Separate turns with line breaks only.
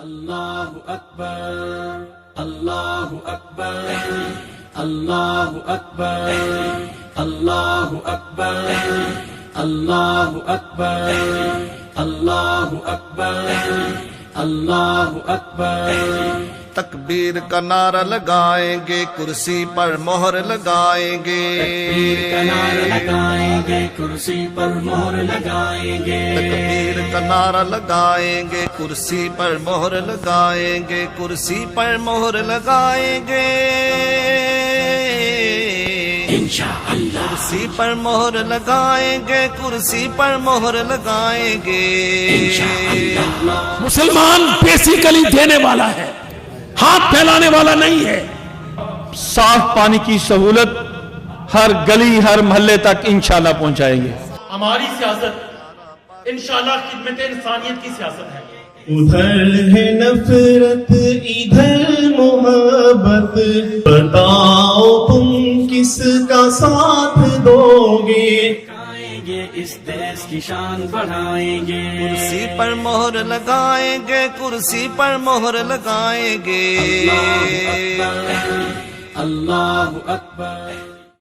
اللہ اکبر اللہ اکبر اللہ اکبر اللہ اکبر اللہ اکبر اللہ اکبر اللہ اکبر
تکبیر کا نعرہ لگائیں گے، کرسی پر مہر لگائیں گے،
تکبیر کا نعرہ لگائیں گے، کرسی پر مہر لگائیں گے،
تکبیر کا نعرہ لگائیں گے، کرسی پر مہر لگائیں گے، کرسی پر مہر لگائیں گے،
انشاءاللہ
کرسی پر مہر لگائیں گے، کرسی پر مہر لگائیں گے۔
انشاءاللہ
مسلمان بیسیکلی دینے والا ہے، ہاتھ پھیلانے والا نہیں ہے۔
صاف پانی کی سہولت ہر گلی ہر محلے تک انشاءاللہ پہنچائیں گے۔
ہماری سیاست انشاءاللہ خدمت انسانیت کی سیاست ہے۔
ادھر ہے نفرت ادھر محبت، بتاؤ تم کس کا ساتھ دو گے؟
گے اس دیش کی شان بڑھائیں گے،
کرسی پر مہر لگائیں گے، کرسی پر مہر لگائیں گے۔
اللہ اکبر اللہ اکبر